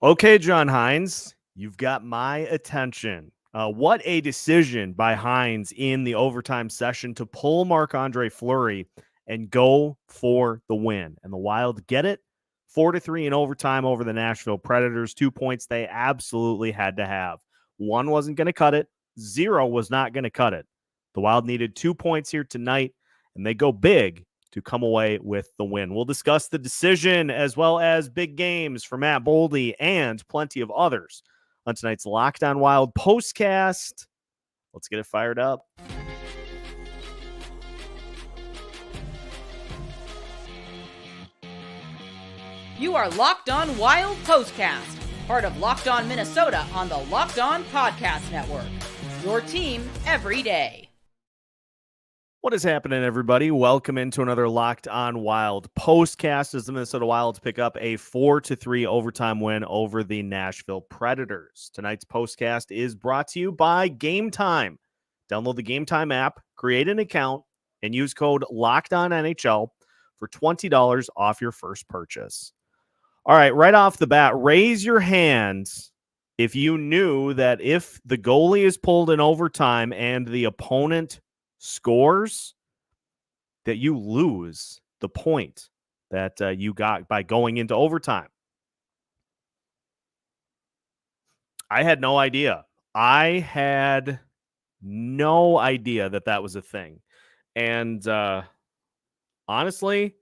Okay, John Hines, you've got my attention. What a decision by Hines in the overtime session to pull Marc-Andre Fleury and go for the win. And the Wild get it 4-3 in overtime over the Nashville Predators. 2 points they absolutely had to have. 1 wasn't going to cut it. 0 was not going to cut it. The Wild needed 2 points here tonight, and they go big to come away with the win. We'll discuss the decision as well as big games for Matt Boldy and plenty of others on tonight's Locked On Wild POSTCAST. Let's get it fired up. You are Locked On Wild POSTCAST, part of Locked On Minnesota on the Locked On Podcast Network. Your team every day. What is happening, everybody? Welcome into another Locked On Wild POSTCAST as the Minnesota Wild pick up a 4-3 overtime win over the Nashville Predators. Tonight's POSTCAST is brought to you by Game Time. Download the Game Time app, create an account, and use code LOCKEDONNHL for $20 off your first purchase. All right, right off the bat, raise your hands if you knew that if the goalie is pulled in overtime and the opponent scores, that you lose the point that you got by going into overtime. I had no idea. I had no idea that that was a thing. And honestly,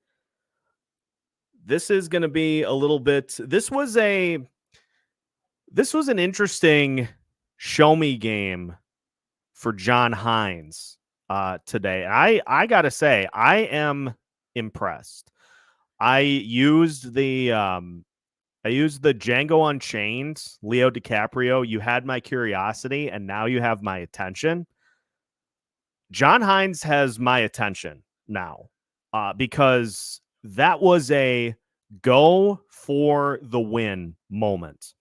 this is going to be a little bit, this was an interesting show me game for John Hines today. I got to say, I am impressed. I used the Django Unchained, Leo DiCaprio. You had my curiosity, and now you have my attention. John Hines has my attention now because that was a go for the win moment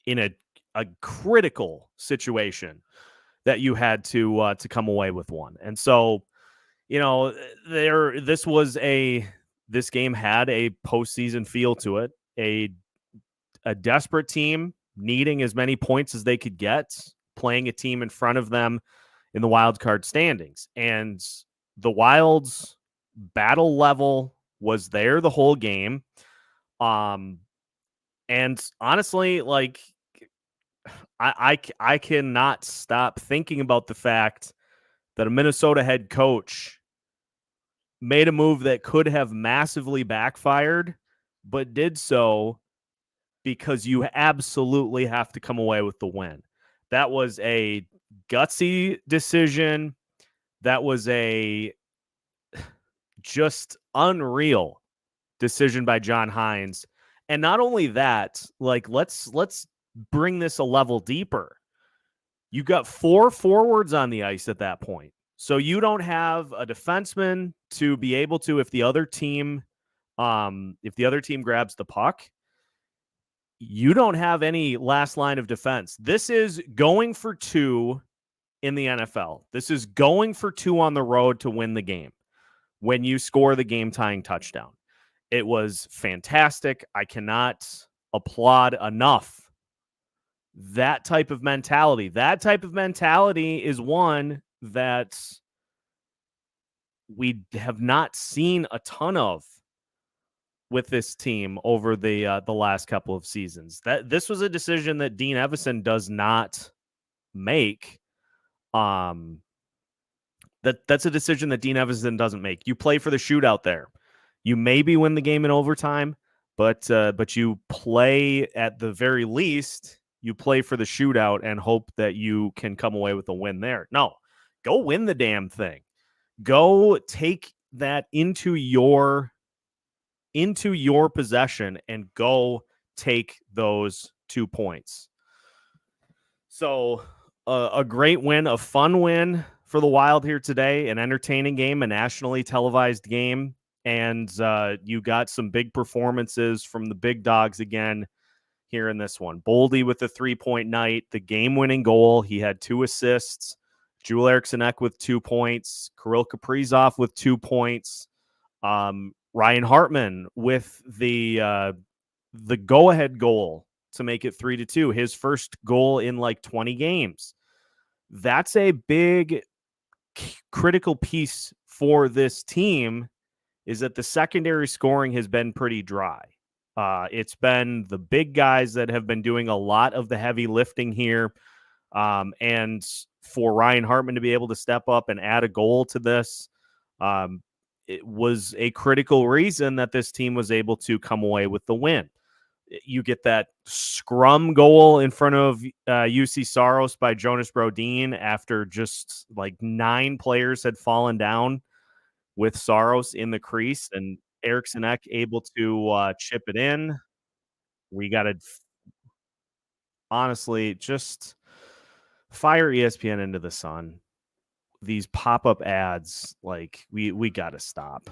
in a critical situation that you had to come away with one. And so, this game had a postseason feel to it, a desperate team needing as many points as they could get, playing a team in front of them in the wild card standings. And the Wild's battle level was there the whole game. And honestly, like, I cannot stop thinking about the fact that a Minnesota head coach made a move that could have massively backfired, but did so because you absolutely have to come away with the win. That was a gutsy decision. That was a just unreal decision by John Hines. And not only that, like, let's bring this a level deeper. You got 4 forwards on the ice at that point. So you don't have a defenseman to be able to, if the other team grabs the puck, you don't have any last line of defense. This is going for 2 in the NFL. This is going for 2 on the road to win the game when you score the game-tying touchdown. It was fantastic. I cannot applaud enough that type of mentality. That type of mentality is one that we have not seen a ton of with this team over the last couple of seasons. This was a decision that Dean Evason does not make. That's a decision that Dean Evason doesn't make. You play for the shootout there. You maybe win the game in overtime, but you play, at the very least, you play for the shootout and hope that you can come away with a win there. No, go win the damn thing. Go take that into your possession and go take those 2 points. So a great win, a fun win for the Wild here today, an entertaining game, a nationally televised game. And you got some big performances from the big dogs again here in this one. Boldy with the 3-point night, the game-winning goal. He had 2 assists. Joel Eriksson with 2 points. Kirill Kaprizov with 2 points. Ryan Hartman with the go-ahead goal to make it 3-2. His first goal in like 20 games. That's a big critical piece for this team, is that the secondary scoring has been pretty dry. It's been the big guys that have been doing a lot of the heavy lifting here. And for Ryan Hartman to be able to step up and add a goal to this, it was a critical reason that this team was able to come away with the win. You get that scrum goal in front of UC Saros by Jonas Brodin after just like 9 players had fallen down with Saros in the crease, and Eriksson Ek able to chip it in. We got to honestly just fire ESPN into the sun. These pop-up ads, like we got to stop.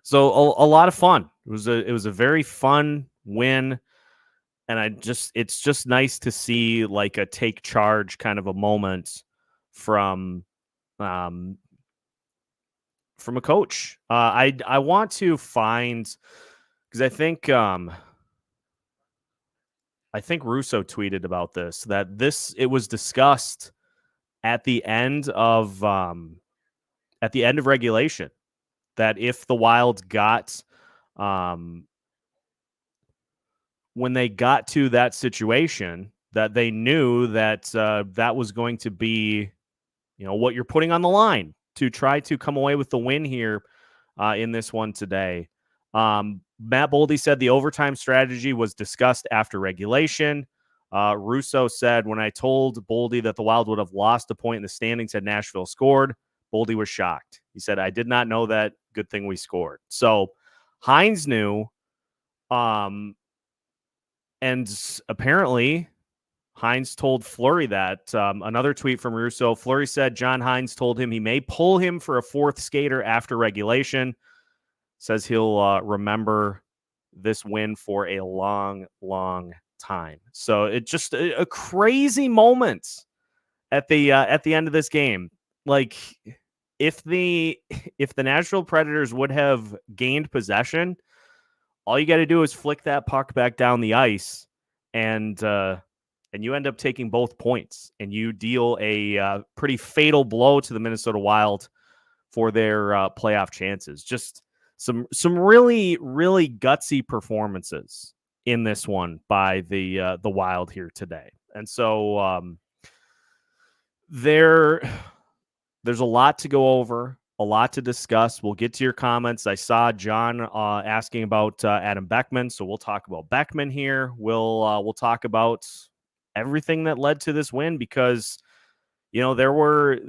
So a lot of fun. It was a very fun win, and it's just nice to see like a take charge kind of a moment from a coach. I want to find, because I think Russo tweeted about this, that it was discussed at the end of regulation, that if the Wild got when they got to that situation, that they knew that that was going to be, what you're putting on the line to try to come away with the win here in this one today. Matt Boldy said the overtime strategy was discussed after regulation. Russo said, when I told Boldy that the Wild would have lost a point in the standings had Nashville scored, Boldy was shocked. He said, I did not know that. Good thing we scored. So Hines knew. And apparently Hines told Fleury that. Another tweet from Russo, Fleury said John Hines told him he may pull him for a 4th skater after regulation. Says he'll remember this win for a long, long time. So it's just a crazy moment at the end of this game. Like, if the Nashville Predators would have gained possession, all you got to do is flick that puck back down the ice, and you end up taking both points, and you deal a pretty fatal blow to the Minnesota Wild for their playoff chances. Just some really, really gutsy performances in this one by the Wild here today. And so there's a lot to go over, a lot to discuss. We'll get to your comments. I saw John asking about Adam Beckman, so we'll talk about Beckman here. We'll talk about everything that led to this win, because there were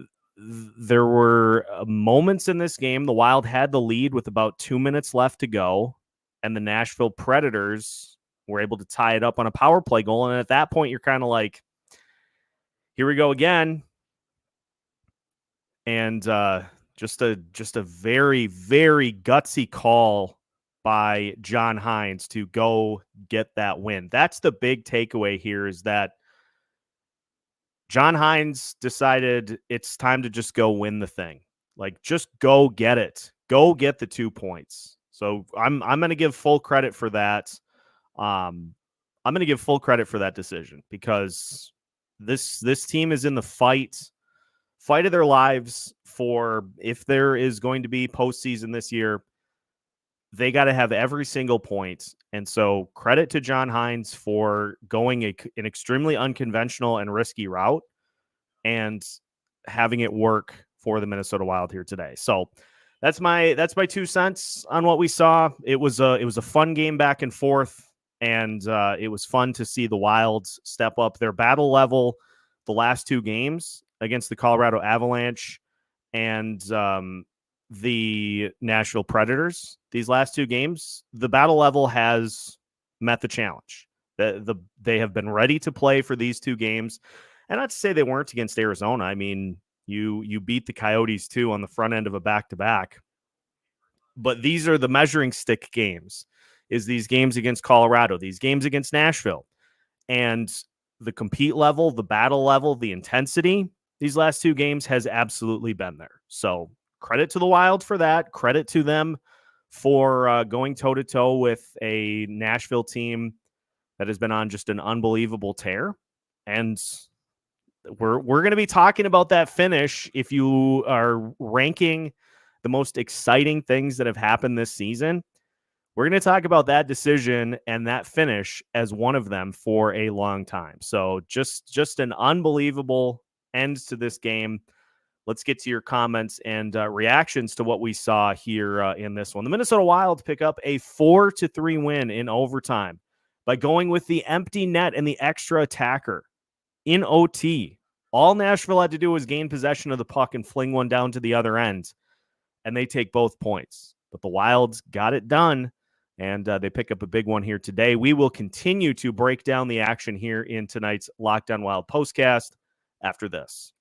moments in this game the Wild had the lead with about 2 minutes left to go, and the Nashville Predators were able to tie it up on a power play goal. And at that point, you're kind of like, here we go again. And just a very, very gutsy call by John Hines to go get that win. That's the big takeaway here, is that John Hines decided it's time to just go win the thing. Like, just go get it. Go get the 2 points. So I'm going to give full credit for that. I'm going to give full credit for that decision, because this team is in the fight of their lives for, if there is going to be postseason this year, they got to have every single point. And so credit to John Hines for going an extremely unconventional and risky route and having it work for the Minnesota Wild here today. So that's my 2 cents on what we saw. It was a fun game back and forth, and it was fun to see the Wilds step up their battle level the last 2 games against the Colorado Avalanche and the Nashville Predators. These last 2 games, the battle level has met the challenge. They have been ready to play for these 2 games. And not to say they weren't against Arizona. I mean, you beat the Coyotes too on the front end of a back-to-back. But these are the measuring stick games, is these games against Colorado, these games against Nashville. And the compete level, the battle level, the intensity, these last 2 games has absolutely been there. So credit to the Wild for that. Credit to them for going toe-to-toe with a Nashville team that has been on just an unbelievable tear. And we're going to be talking about that finish. If you are ranking the most exciting things that have happened this season, we're going to talk about that decision and that finish as one of them for a long time. So just an unbelievable end to this game. Let's get to your comments and reactions to what we saw here in this one. The Minnesota Wild pick up a 4-3 win in overtime by going with the empty net and the extra attacker in OT. All Nashville had to do was gain possession of the puck and fling one down to the other end, and they take both points. But the Wilds got it done, and they pick up a big one here today. We will continue to break down the action here in tonight's Locked On Wild postcast after this.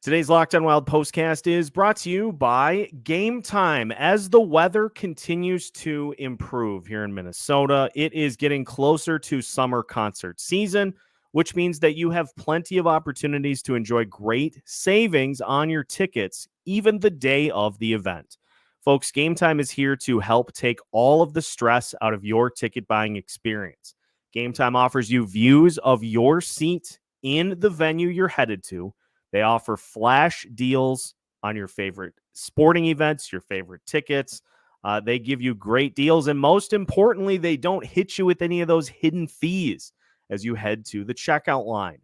Today's Locked On Wild postcast is brought to you by Game Time. As the weather continues to improve here in Minnesota, it is getting closer to summer concert season, which means that you have plenty of opportunities to enjoy great savings on your tickets, even the day of the event. Folks, Game Time is here to help take all of the stress out of your ticket buying experience. Game Time offers you views of your seat in the venue you're headed to. They offer flash deals on your favorite sporting events, your favorite tickets. They give you great deals. And most importantly, they don't hit you with any of those hidden fees as you head to the checkout line.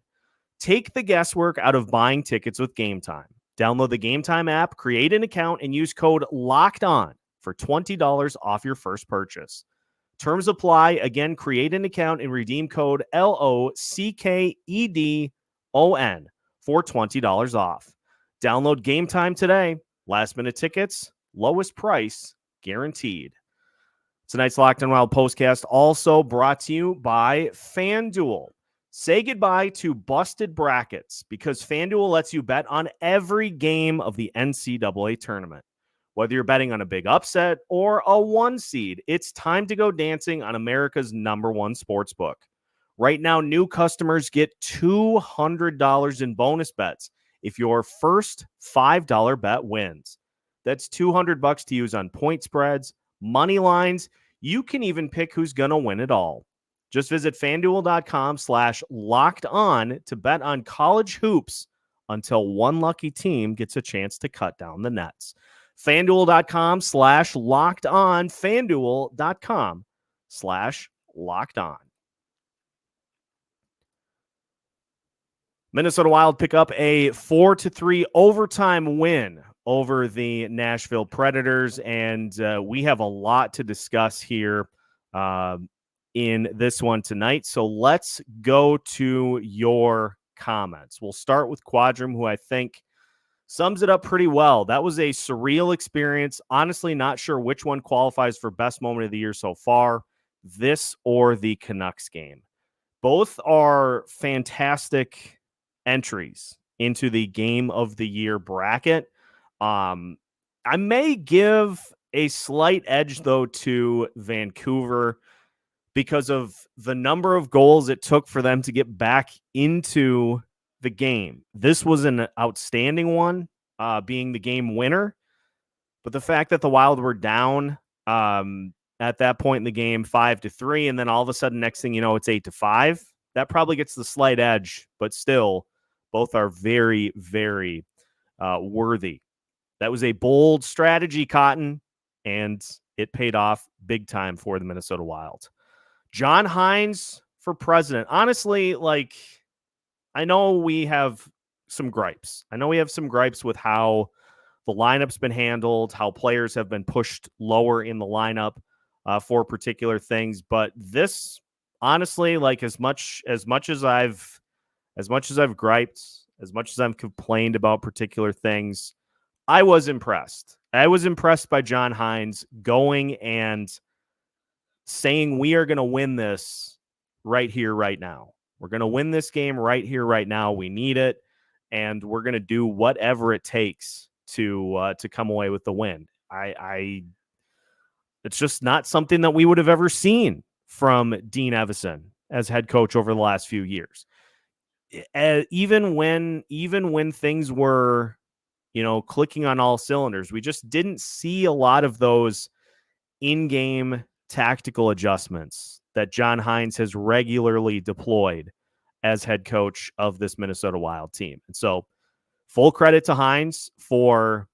Take the guesswork out of buying tickets with Game Time. Download the Game Time app, create an account, and use code LOCKEDON for $20 off your first purchase. Terms apply. Again, create an account and redeem code LOCKEDON for $20 off. Download Game Time today. Last minute tickets, lowest price guaranteed. Tonight's Locked On Wild postcast also brought to you by FanDuel. Say goodbye to busted brackets because FanDuel lets you bet on every game of the NCAA tournament. Whether you're betting on a big upset or a 1 seed, it's time to go dancing on America's #1 sportsbook. Right now, new customers get $200 in bonus bets if your first $5 bet wins. That's $200 to use on point spreads, money lines. You can even pick who's going to win it all. Just visit FanDuel.com/lockedon to bet on college hoops until one lucky team gets a chance to cut down the nets. FanDuel.com/lockedon. FanDuel.com/lockedon. Minnesota Wild pick up a 4-3 overtime win over the Nashville Predators, and we have a lot to discuss here in this one tonight. So let's go to your comments. We'll start with Quadrum, who I think sums it up pretty well. That was a surreal experience. Honestly, not sure which one qualifies for best moment of the year so far, this or the Canucks game. Both are fantastic entries into the game of the year bracket. I may give a slight edge, though, to Vancouver because of the number of goals it took for them to get back into the game. This was an outstanding one, being the game winner. But the fact that the Wild were down at that point in the game 5-3, and then all of a sudden, next thing you know, it's 8-5, that probably gets the slight edge, but still, both are very, very worthy. That was a bold strategy, Cotton, and it paid off big time for the Minnesota Wild. John Hines for president. Honestly, I know we have some gripes. I know we have some gripes with how the lineup's been handled, how players have been pushed lower in the lineup for particular things. But this, honestly, as much as I've griped, as much as I've complained about particular things, I was impressed. I was impressed by John Hines going and saying, we are going to win this right here, right now. We're going to win this game right here, right now. We need it, and we're going to do whatever it takes to come away with the win. It's just not something that we would have ever seen from Dean Evason as head coach over the last few years. Even when things were, clicking on all cylinders, we just didn't see a lot of those in-game tactical adjustments that John Hines has regularly deployed as head coach of this Minnesota Wild team. And so full credit to Hines for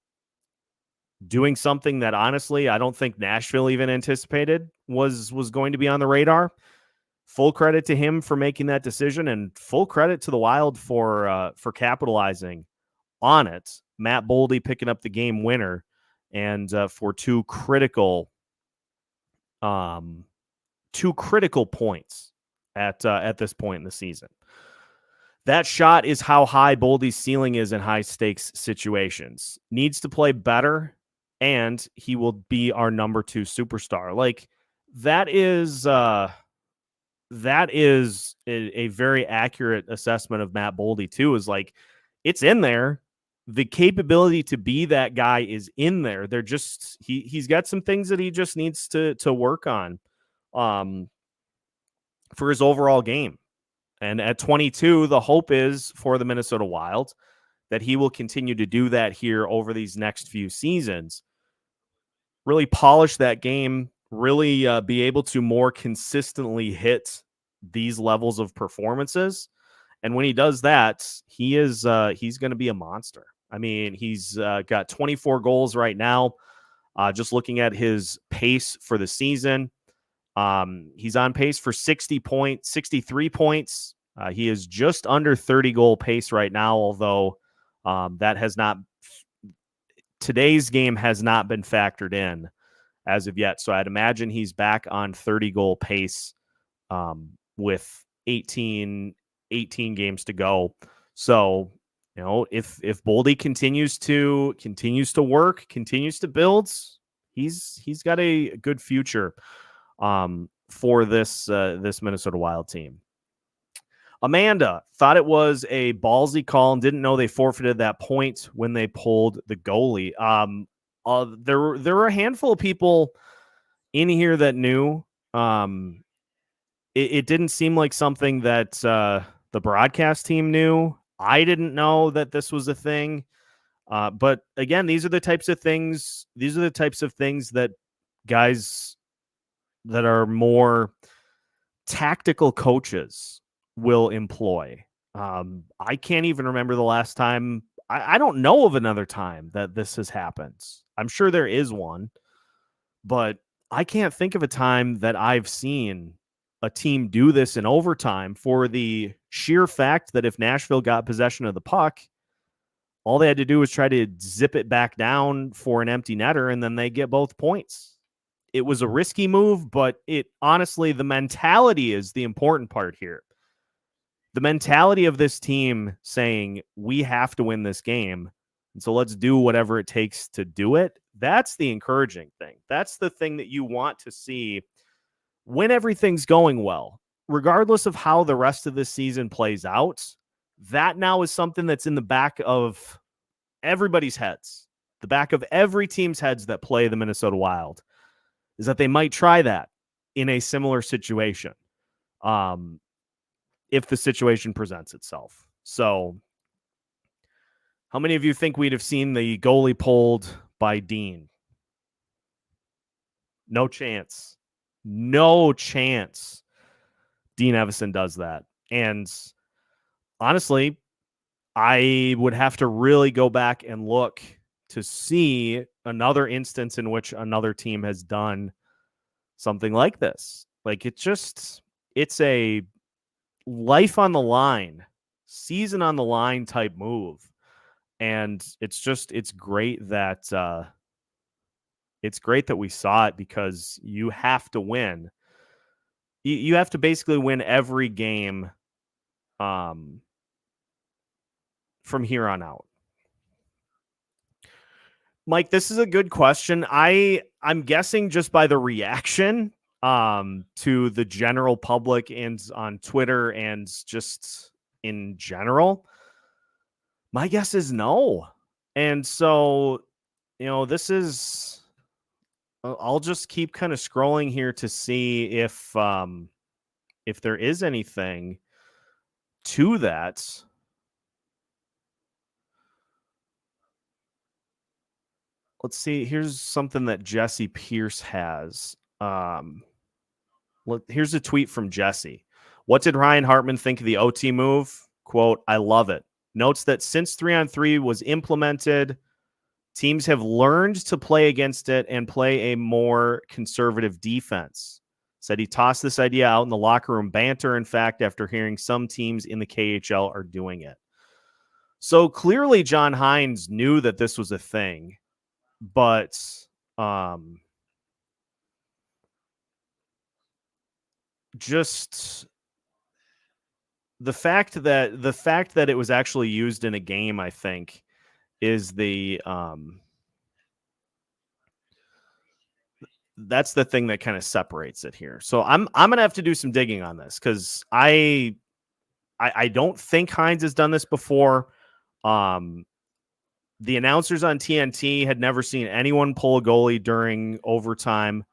doing something that honestly I don't think Nashville even anticipated was going to be on the radar. Full credit to him for making that decision, and full credit to the Wild for capitalizing on it. Matt Boldy picking up the game winner, and for two critical points at this point in the season. That shot is how high Boldy's ceiling is in high stakes situations. Needs to play better, and he will be our number 2 superstar. Like that is a very accurate assessment of Matt Boldy too. Is like it's in there. The capability to be that guy is in there. They're just he's got some things that he just needs to work on for his overall game. And at 22, the hope is for the Minnesota Wild that he will continue to do that here over these next few seasons. Really polish that game, really be able to more consistently hit these levels of performances. And when he does that, he's going to be a monster. I mean, he's got 24 goals right now. Just looking at his pace for the season, he's on pace for 63 points. He is just under 30 goal pace right now, although today's game has not been factored in as of yet. So I'd imagine he's back on 30 goal pace with 18 games to go. So, you know, if Boldy continues to work, continues to build, he's got a good future for this Minnesota Wild team. Amanda thought it was a ballsy call and didn't know they forfeited that point when they pulled the goalie. There were a handful of people in here that knew. It didn't seem like something that the broadcast team knew. I didn't know that this was a thing. But again, these are the types of things that guys that are more tactical coaches will employ. I can't even remember the last time. I don't know of another time that this has happened. I'm sure there is one, but I can't think of a time that I've seen a team do this in overtime for the sheer fact that if Nashville got possession of the puck, all they had to do was try to zip it back down for an empty netter, and then they get both points. It was a risky move, but honestly, the mentality is the important part here. The mentality of this team saying, we have to win this game, and so let's do whatever it takes to do it. That's the encouraging thing. That's the thing that you want to see when everything's going well, regardless of how the rest of this season plays out. That now is something that's in the back of everybody's heads, the back of every team's heads that play the Minnesota Wild, is that they might try that in a similar situation if the situation presents itself. So how many of you think we'd have seen the goalie pulled by Dean? No chance. No chance Dean Evason does that. And honestly, I would have to really go back and look to see another instance in which another team has done something like this. Like it's a life on the line, season on the line type move. And it's great that we saw it, because you have to win. You have to basically win every game from here on out. Mike, this is a good question. I'm guessing just by the reaction to the general public and on Twitter and just in general, my guess is no. And so, you know, I'll just keep kind of scrolling here to see if there is anything to that. Let's see. Here's something that Jesse Pierce has. Here's a tweet from Jesse. What did Ryan Hartman think of the OT move? Quote, I love it. Notes that since 3-on-3 was implemented, teams have learned to play against it and play a more conservative defense. Said he tossed this idea out in the locker room banter, in fact, after hearing some teams in the KHL are doing it. So clearly John Hines knew that this was a thing, but just the fact that it was actually used in a game, I think, is that's the thing that kind of separates it here. So I'm gonna have to do some digging on this because I don't think Hines has done this before. The announcers on TNT had never seen anyone pull a goalie during overtime.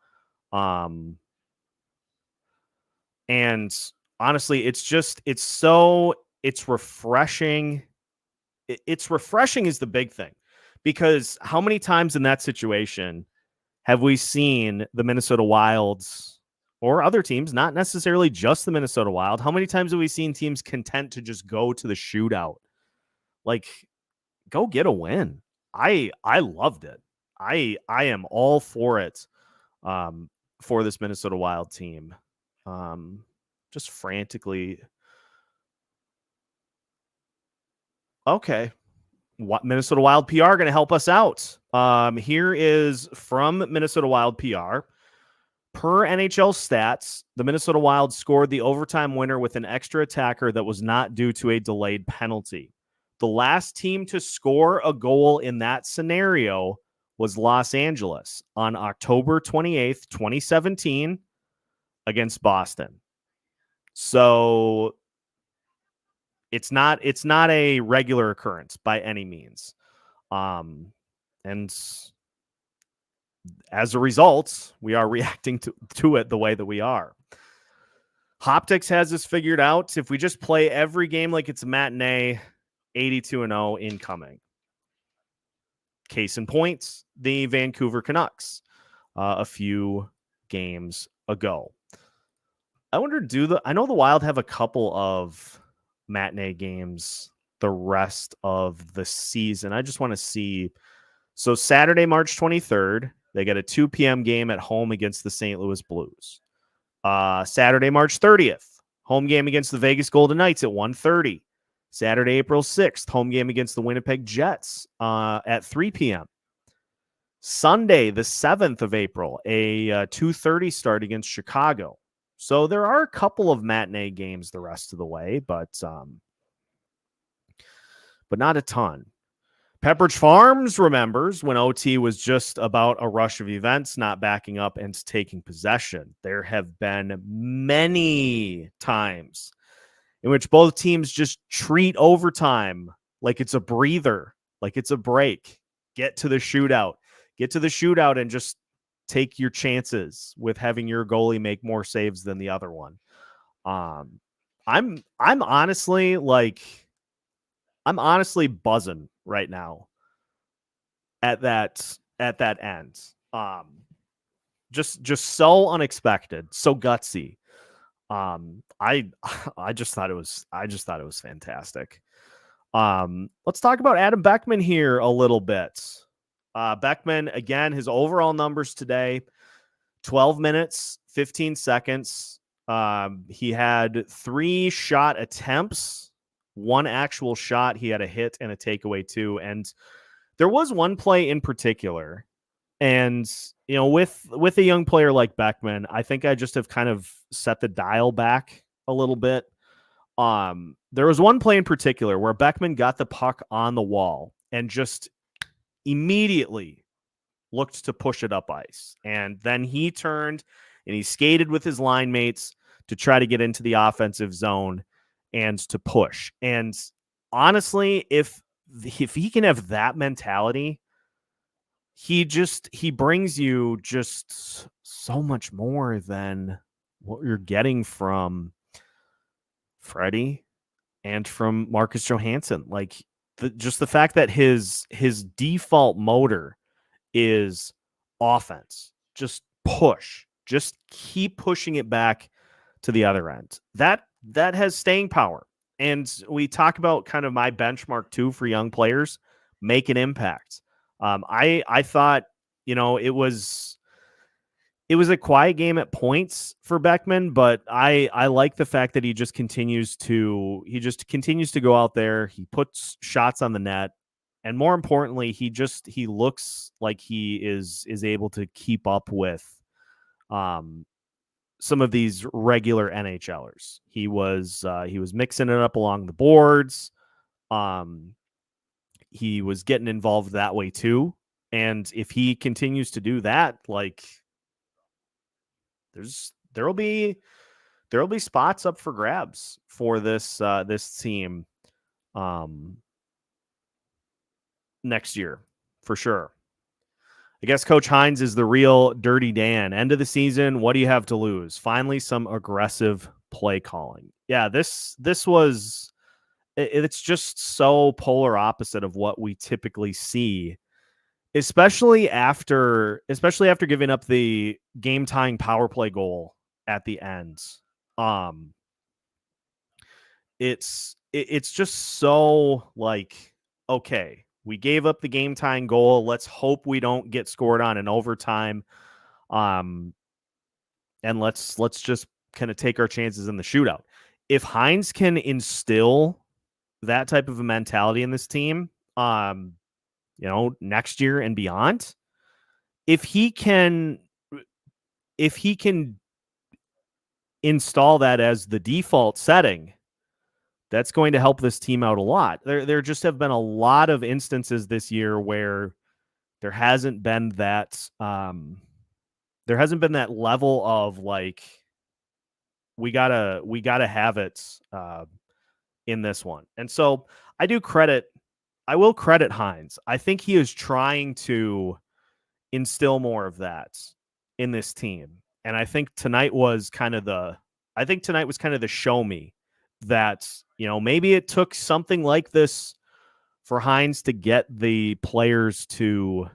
And honestly, it's refreshing. It's refreshing is the big thing, because how many times in that situation have we seen the Minnesota Wilds or other teams, not necessarily just the Minnesota Wild? How many times have we seen teams content to just go to the shootout? Like, go get a win. I loved it. I am all for it for this Minnesota Wild team. Just frantically. Okay. What Minnesota Wild PR going to help us out? Here is from Minnesota Wild PR. Per NHL stats, the Minnesota Wild scored the overtime winner with an extra attacker that was not due to a delayed penalty. The last team to score a goal in that scenario was Los Angeles on October 28th, 2017 against Boston. So it's not a regular occurrence by any means. And as a result, we are reacting to it the way that we are. Hoptics has this figured out. If we just play every game like it's a matinee, 82-0 incoming. Case in point, the Vancouver Canucks a few games ago. I wonder, I know the Wild have a couple of matinee games the rest of the season. I just want to see. So Saturday, March 23rd, they get a 2 p.m. game at home against the St. Louis Blues. Saturday, March 30th, home game against the Vegas Golden Knights at 1:30. Saturday, April 6th, home game against the Winnipeg Jets at 3 p.m. Sunday, the 7th of April, a 2:30 start against Chicago. So there are a couple of matinee games the rest of the way, but not a ton. Pepperidge Farms remembers when OT was just about a rush of events, not backing up and taking possession. There have been many times in which both teams just treat overtime like it's a breather, like it's a break. Get to the shootout and just take your chances with having your goalie make more saves than the other one. I'm honestly buzzing right now at that end. Just so unexpected, so gutsy. I just thought it was fantastic. Let's talk about Adam Beckman here a little bit. Beckman, again, his overall numbers today, 12 minutes, 15 seconds. He had 3 shot attempts, 1 actual shot. He had a hit and a takeaway too. And there was one play in particular. And, you know, with a young player like Beckman, I think I just have kind of set the dial back a little bit. There was one play in particular where Beckman got the puck on the wall and just immediately looked to push it up ice. And then he turned and he skated with his line mates to try to get into the offensive zone and to push. And honestly, if he can have that mentality, he brings you just so much more than what you're getting from Freddie and from Marcus Johansson. Like, just the fact that his default motor is offense, just push, Just keep pushing it back to the other end. That has staying power. And we talk about kind of my benchmark too for young players, make an impact. I thought, it was a quiet game at points for Beckman, but I like the fact that he just continues to go out there. He puts shots on the net, and more importantly, he looks like he is able to keep up with some of these regular NHLers. He was mixing it up along the boards. He was getting involved that way too. And if he continues to do that, like there'll be spots up for grabs for this team next year for sure. I guess Coach Hines is the real Dirty Dan. End of the season, what do you have to lose? Finally, some aggressive play calling. Yeah, this was it's just so polar opposite of what we typically see, especially after giving up the game tying power play goal at the end. It's just so like, okay, we gave up the game tying goal. Let's hope we don't get scored on in overtime. And let's just kind of take our chances in the shootout. If Hines can instill that type of a mentality in this team, next year and beyond, if he can install that as the default setting, that's going to help this team out a lot. There just have been a lot of instances this year where there hasn't been that level of like, we gotta have it in this one. And so I will credit Hines. I think he is trying to instill more of that in this team. And I think tonight was kind of the show me that, maybe it took something like this for Hines to get the players to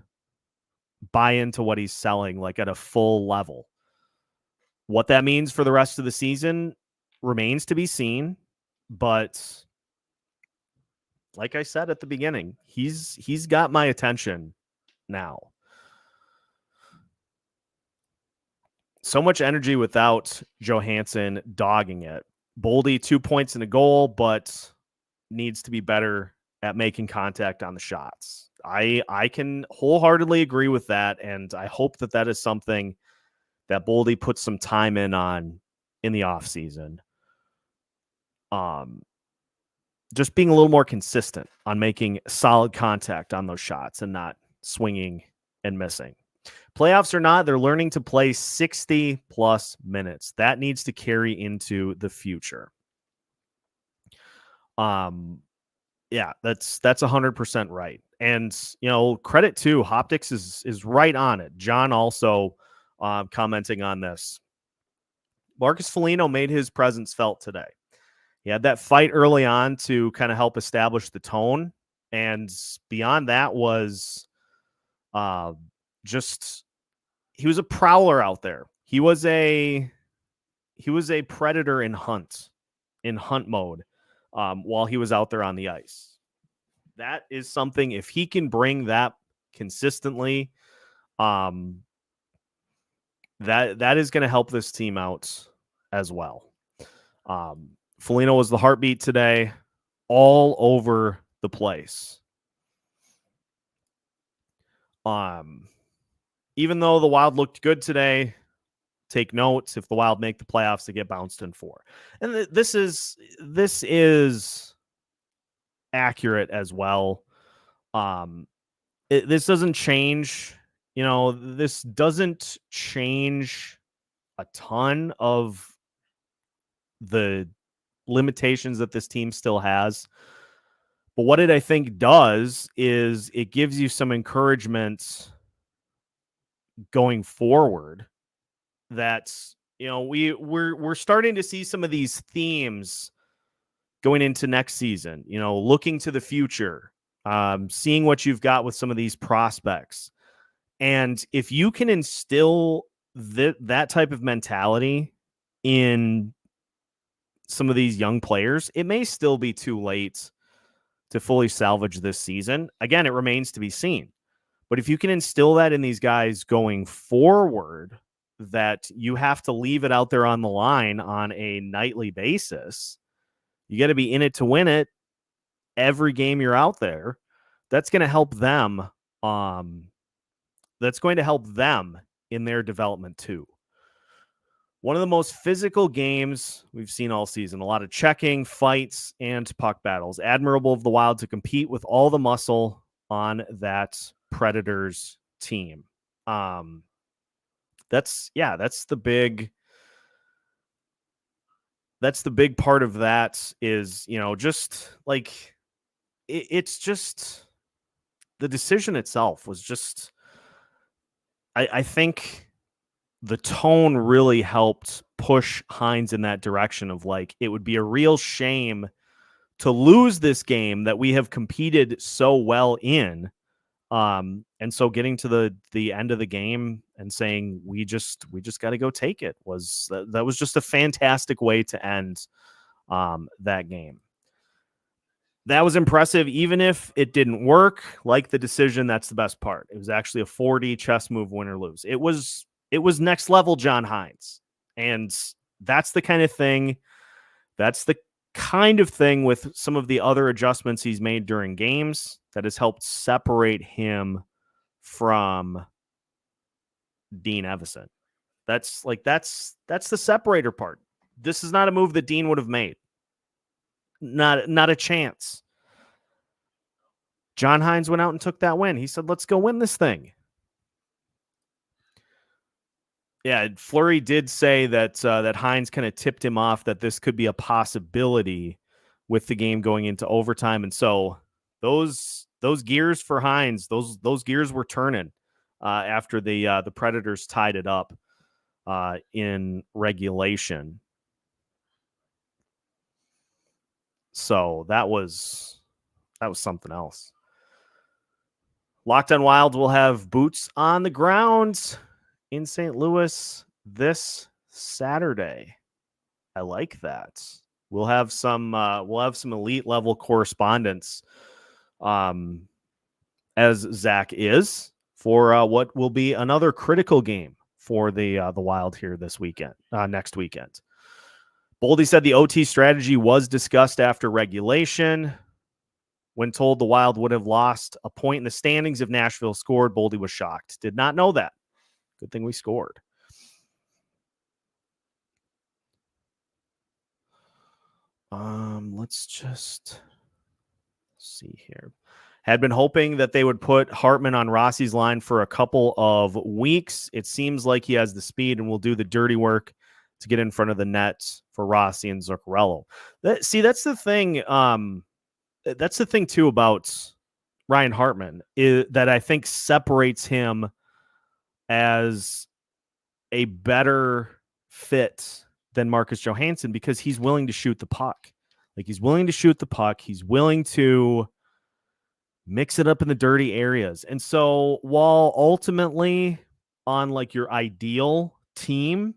buy into what he's selling, like at a full level. What that means for the rest of the season remains to be seen. But like I said at the beginning, he's got my attention now. So much energy without Johansson dogging it. Boldy 2 points and a goal, but needs to be better at making contact on the shots. I can wholeheartedly agree with that, and I hope that is something that Boldy puts some time in the offseason. Just being a little more consistent on making solid contact on those shots and not swinging and missing. Playoffs or not, they're learning to play 60-plus minutes. That needs to carry into the future. Yeah, that's 100% right. And, credit to Hoptics is right on it. John also commenting on this. Marcus Foligno made his presence felt today. He had that fight early on to kind of help establish the tone. And beyond that was he was a prowler out there. He was a predator in hunt mode while he was out there on the ice. That is something, if he can bring that consistently, that is going to help this team out as well. Foligno was the heartbeat today, all over the place. Even though the Wild looked good today, take notes. If the Wild make the playoffs, they get bounced in 4. And this is accurate as well. This doesn't change. This doesn't change a ton of the limitations that this team still has. But what it, I think, does is it gives you some encouragement going forward that, we're starting to see some of these themes going into next season, looking to the future, seeing what you've got with some of these prospects. And if you can instill that type of mentality in some of these young players, it may still be too late to fully salvage this season. Again, it remains to be seen. But if you can instill that in these guys going forward, that you have to leave it out there on the line on a nightly basis, you got to be in it to win it every game you're out there. That's going to help them. That's going to help them in their development too. One of the most physical games we've seen all season. A lot of checking, fights, and puck battles. Admirable of the Wild to compete with all the muscle on that Predators team. That's the big part of that is, just like it's just the decision itself was just, I think the tone really helped push Hines in that direction of like, it would be a real shame to lose this game that we have competed so well in. And so getting to the end of the game and saying, we just got to go take it that was just a fantastic way to end that game. That was impressive. Even if it didn't work, like the decision, that's the best part. It was actually a 4D chess move, win or lose. It was next level John Hines. And that's the kind of thing. That's the kind of thing with some of the other adjustments he's made during games that has helped separate him from Dean Evason. That's the separator part. This is not a move that Dean would have made. Not a chance. John Hines went out and took that win. He said, let's go win this thing. Yeah, Fleury did say that that Hines kind of tipped him off that this could be a possibility with the game going into overtime. And so those gears for Hines, those gears were turning after the Predators tied it up in regulation. So that was something else. Locked On Wild will have boots on the ground in St. Louis this Saturday. I like that. We'll have some elite level correspondence, as Zach is, for what will be another critical game for the Wild here this weekend, next weekend. Boldy said the OT strategy was discussed after regulation. When told the Wild would have lost a point in the standings if Nashville scored, Boldy was shocked. Did not know that. Good thing we scored. Let's just see here. Had been hoping that they would put Hartman on Rossi's line for a couple of weeks. It seems like he has the speed and will do the dirty work to get in front of the net for Rossi and Zuccarello. That's the thing. That's the thing too about Ryan Hartman, is that I think separates him as a better fit than Marcus Johansson, because he's willing to shoot the puck. Like, he's willing to shoot the puck. He's willing to mix it up in the dirty areas. And so while ultimately on like your ideal team,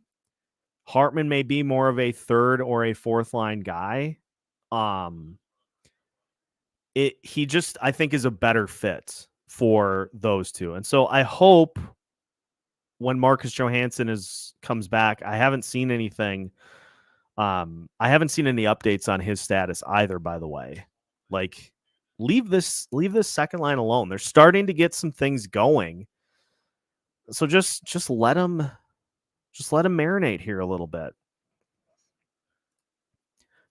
Hartman may be more of a third or a fourth line guy, he just, I think, is a better fit for those two. And so I hope when Marcus Johansson comes back, I haven't seen anything. I haven't seen any updates on his status either, by the way. Like, leave this second line alone. They're starting to get some things going. So just let him marinate here a little bit.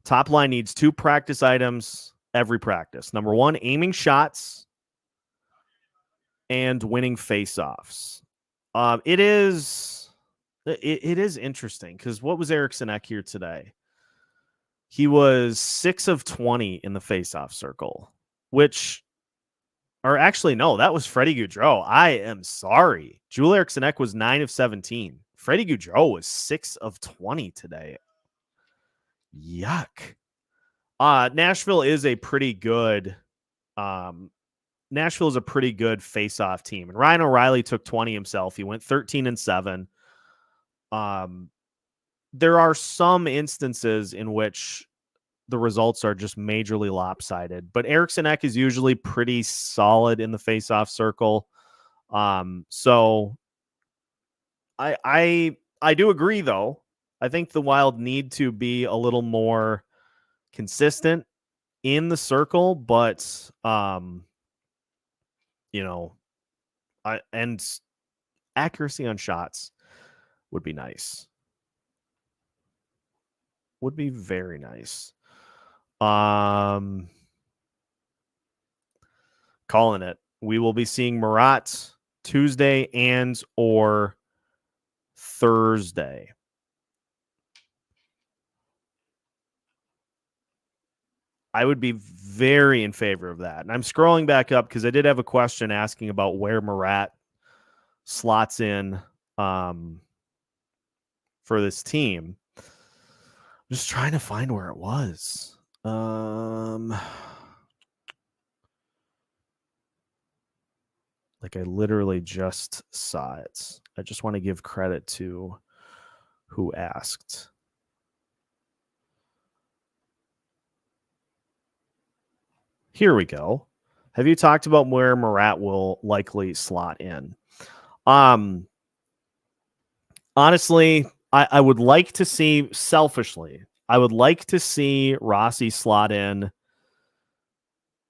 Top line needs 2 practice items every practice. Number 1, aiming shots and winning faceoffs. It is interesting because what was Eriksson Ek here today? He was 6 of 20 in the faceoff circle, or actually, no, that was Freddie Gaudreau. I am sorry. Joel Eriksson Ek was 9 of 17. Freddie Gaudreau was 6 of 20 today. Yuck. Nashville is a pretty good face-off team. And Ryan O'Reilly took 20 himself. He went 13-7. There are some instances in which the results are just majorly lopsided, but Eriksson Ek is usually pretty solid in the faceoff circle. So I do agree, though. I think the Wild need to be a little more consistent in the circle, but and accuracy on shots would be nice. Would be very nice. Calling it. We will be seeing Murat Tuesday and or Thursday. I would be very in favor of that. And I'm scrolling back up because I did have a question asking about where Murat slots in for this team. I'm just trying to find where it was. Like I literally just saw it. I just want to give credit to who asked. Here we go. Have you talked about where Murat will likely slot in? Honestly, I would like to see, selfishly, I would like to see Rossi slot in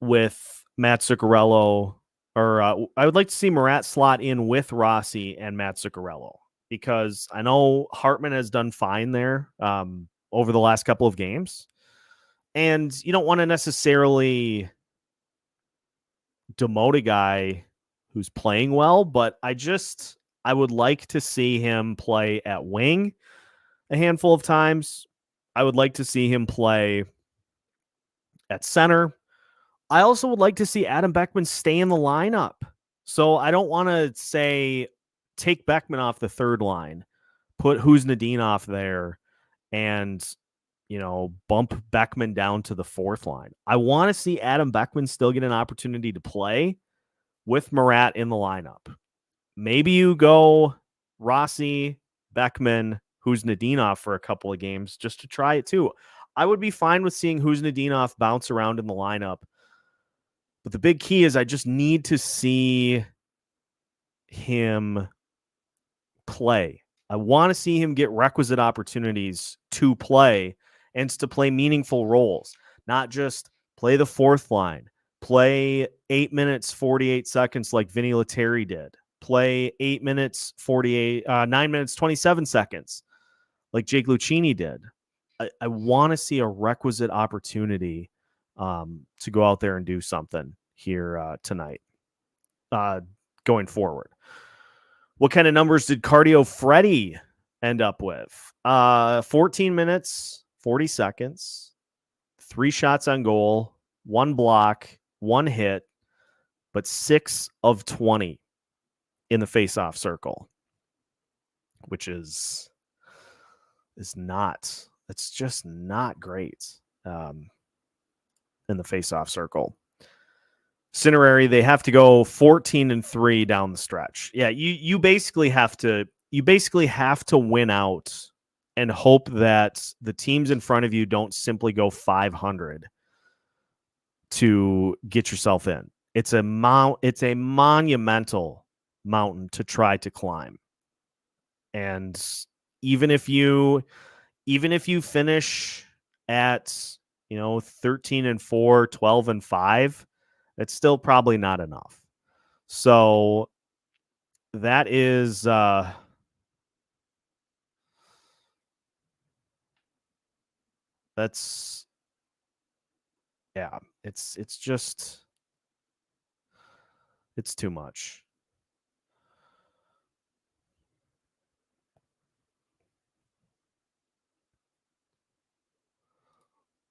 with Matt Zuccarello, or I would like to see Murat slot in with Rossi and Matt Zuccarello, because I know Hartman has done fine there over the last couple of games. And you don't want to necessarily demote a guy who's playing well, but I would like to see him play at wing a handful of times. I would like to see him play at center. I also would like to see Adam Beckman stay in the lineup. So I don't want to say take Beckman off the third line, put Kuznetsov there, and bump Beckman down to the fourth line. I want to see Adam Beckman still get an opportunity to play with Murat in the lineup. Maybe you go Rossi, Beckman, Kuznetsov for a couple of games just to try it too. I would be fine with seeing Kuznetsov bounce around in the lineup. But the big key is I just need to see him play. I want to see him get requisite opportunities to play and to play meaningful roles, not just play the fourth line, play 8 minutes, 48 seconds like Vinny Lettieri did, play 8 minutes, 9 minutes, 27 seconds like Jake Lucchini did. I want to see a requisite opportunity to go out there and do something here tonight going forward. What kind of numbers did Cardio Freddy end up with? 14 minutes, 40 seconds, 3 shots on goal, 1 block, 1 hit, but 6 of 20 in the face-off circle, which is not, it's just not great in the face-off circle. Cinerary, they have to go 14-3 down the stretch. Yeah, you basically have to win out and hope that the teams in front of you don't simply go 500 to get yourself in. It's a monumental mountain to try to climb. And even if you finish at 13-4, 12-5, it's still probably not enough. So that is it's too much.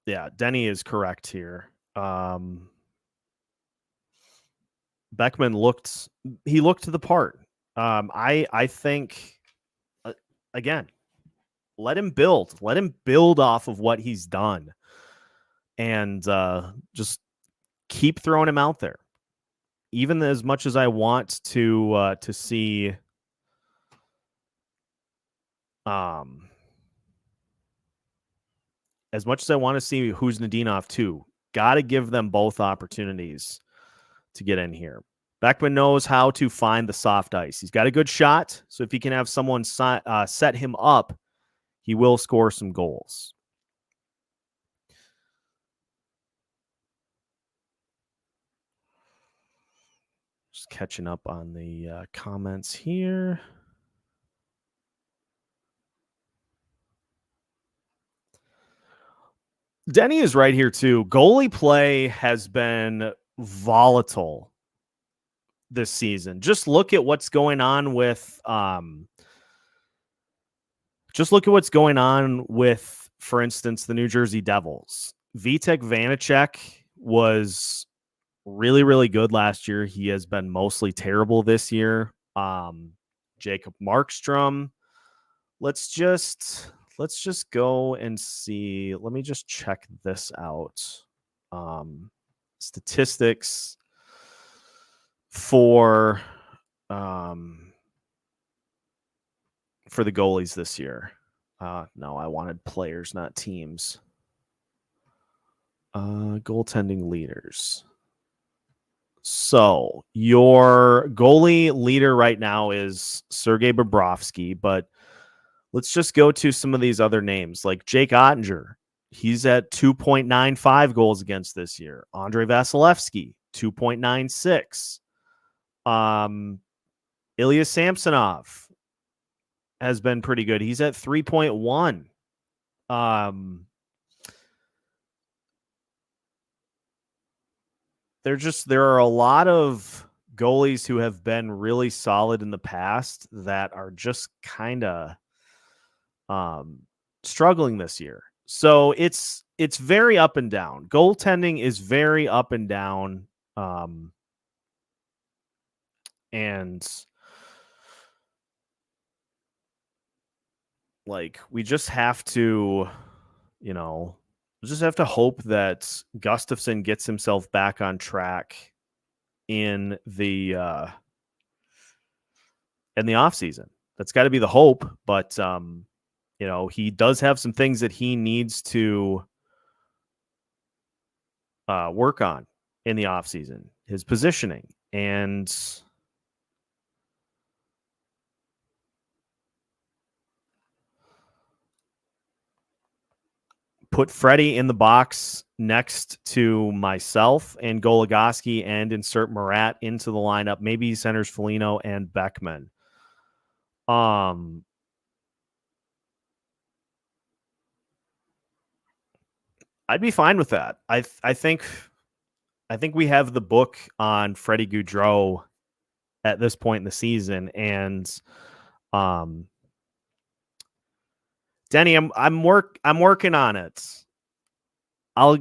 Yeah, Denny is correct here. Beckman looked the part. I think again, let him build off of what he's done, and just keep throwing him out there. Even as much as I want to see As much as I want to see who's Nadinov too, got to give them both opportunities to get in here. Beckman knows how to find the soft ice. He's got a good shot, so if he can have someone set him up, he will score some goals. Just catching up on the comments here. Denny is right here too. Goalie play has been volatile this season. Just look at what's going on with for instance, the New Jersey Devils. Vitek Vanacek was really, really good last year. He has been mostly terrible this year. Jacob Markstrom. Let's just go and see. Let me just check this out. Statistics for the goalies this year. No, I wanted players, not teams. Goaltending leaders. So your goalie leader right now is Sergei Bobrovsky, but let's just go to some of these other names like Jake Ottinger. He's at 2.95 goals against this year. Andrei Vasilevsky, 2.96. Ilya Samsonov has been pretty good. He's at 3.1. There are a lot of goalies who have been really solid in the past that are just kind of struggling this year. So it's very up and down. Goaltending is very up and down. And like we just have to, hope that Gustafsson gets himself back on track in the off season. That's got to be the hope, but he does have some things that he needs to work on in the off season. His positioning and put Freddie in the box next to myself and Goligoski and insert Murat into the lineup. Maybe he centers Foligno and Beckman. I'd be fine with that. I think we have the book on Freddie Gaudreau at this point in the season, and Denny, I'm working on it. I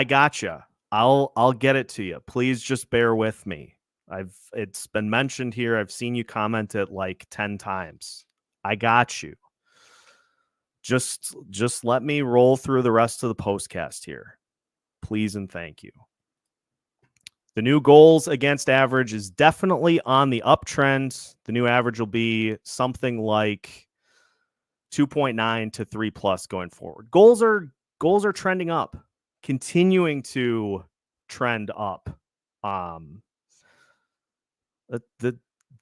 gotcha. I'll get it to you. Please just bear with me. It's been mentioned here. I've seen you comment it like 10 times. I got you. Just let me roll through the rest of the postcast here. Please and thank you. The new goals against average is definitely on the uptrend. The new average will be something like 2.9 to 3+ going forward. Goals are trending up, continuing to trend up.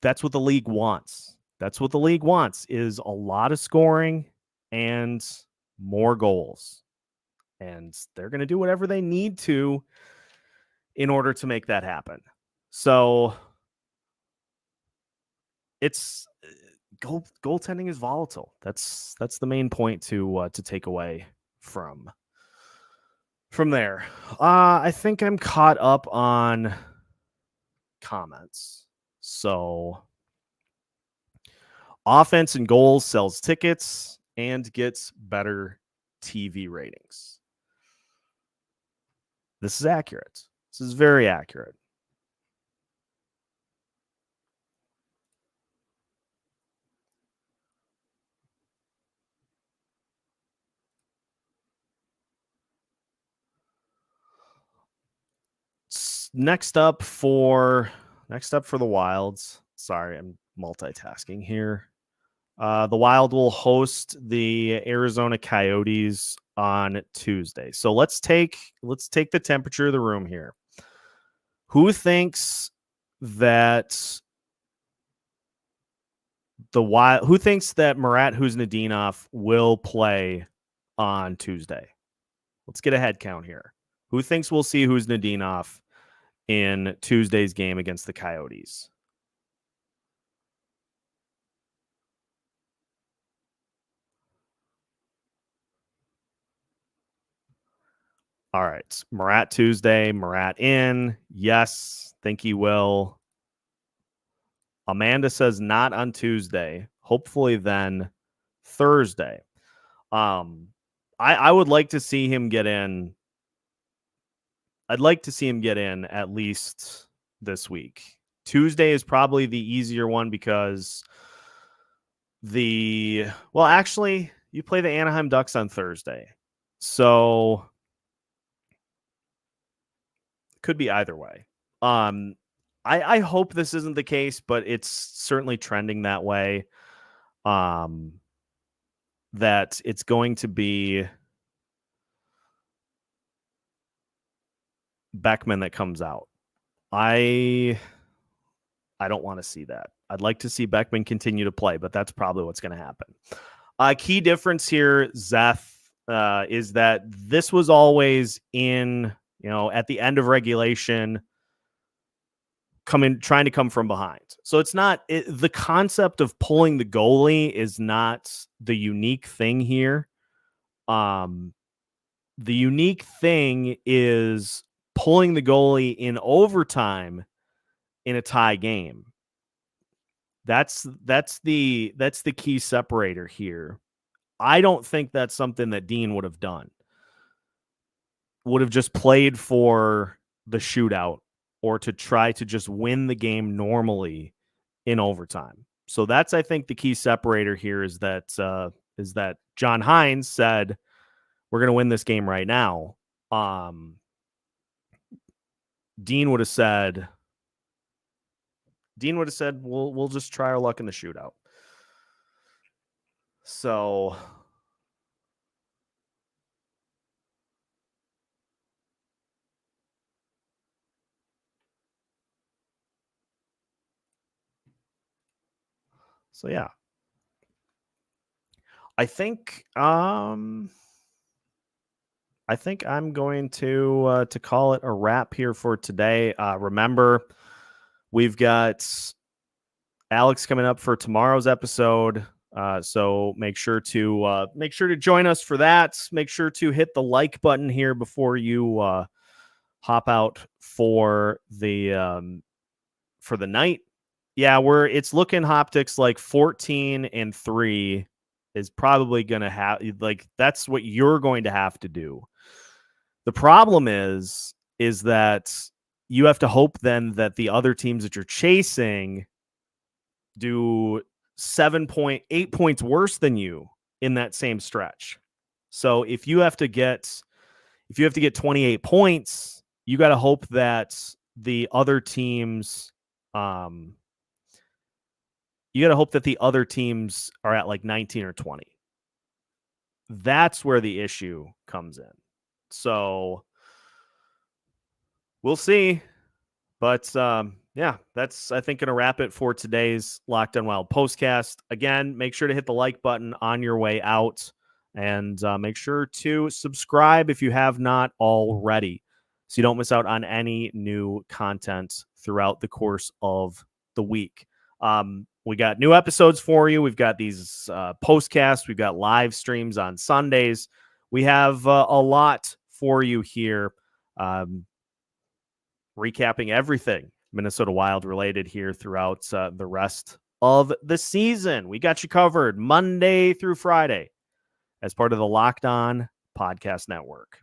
That's what the league wants. That's what the league wants, is a lot of scoring and more goals. And they're going to do whatever they need to in order to make that happen. So it's goaltending is volatile. That's the main point to take away from there. I think I'm caught up on comments. So offense and goals sells tickets and gets better TV ratings. This is accurate. This is very accurate. Next up for the Wilds. Sorry, I'm multitasking here. The Wild will host the Arizona Coyotes on Tuesday. So let's take the temperature of the room here. Who thinks that Marat Huznadinov will play on Tuesday? Let's get a head count here. Who thinks we'll see Huznadinov in Tuesday's game against the Coyotes? All right. Marat Tuesday. Marat in. Yes. Think he will. Amanda says not on Tuesday. Hopefully then Thursday. I would like to see him get in. I'd like to see him get in at least this week. Tuesday is probably the easier one because actually, you play the Anaheim Ducks on Thursday. So it could be either way. I hope this isn't the case, but it's certainly trending that way. That it's going to be Beckman that comes out. I don't want to see that. I'd like to see Beckman continue to play, but that's probably what's going to happen. Key difference here, Zeth, is that this was always in, at the end of regulation, trying to come from behind. So it's not the concept of pulling the goalie is not the unique thing here. The unique thing is pulling the goalie in overtime in a tie game. That's the key separator here. I don't think that's something that Dean would have done. Would have just played for the shootout or to try to just win the game normally in overtime. So that's, I think, the key separator here is that John Hines said, we're going to win this game right now. Dean would have said, we'll just try our luck in the shootout. So yeah. I think I'm going to call it a wrap here for today. Remember, we've got Alex coming up for tomorrow's episode. So make sure to join us for that. Make sure to hit the like button here before you hop out for the night. Yeah, it's looking Hoptics like 14-3 is probably going to have, like, that's what you're going to have to do. The problem is that you have to hope then that the other teams that you're chasing do 8 points worse than you in that same stretch. So if you have to get 28 points, you got to hope that the other teams, are at like 19 or 20. That's where the issue comes in. So we'll see. But yeah, that's, I think, going to wrap it for today's Locked On Wild postcast. Again, make sure to hit the like button on your way out and make sure to subscribe if you have not already so you don't miss out on any new content throughout the course of the week. We got new episodes for you. We've got these postcasts. We've got live streams on Sundays. We have a lot for you here. Recapping everything Minnesota Wild related here throughout the rest of the season. We got you covered Monday through Friday as part of the Locked On Podcast Network.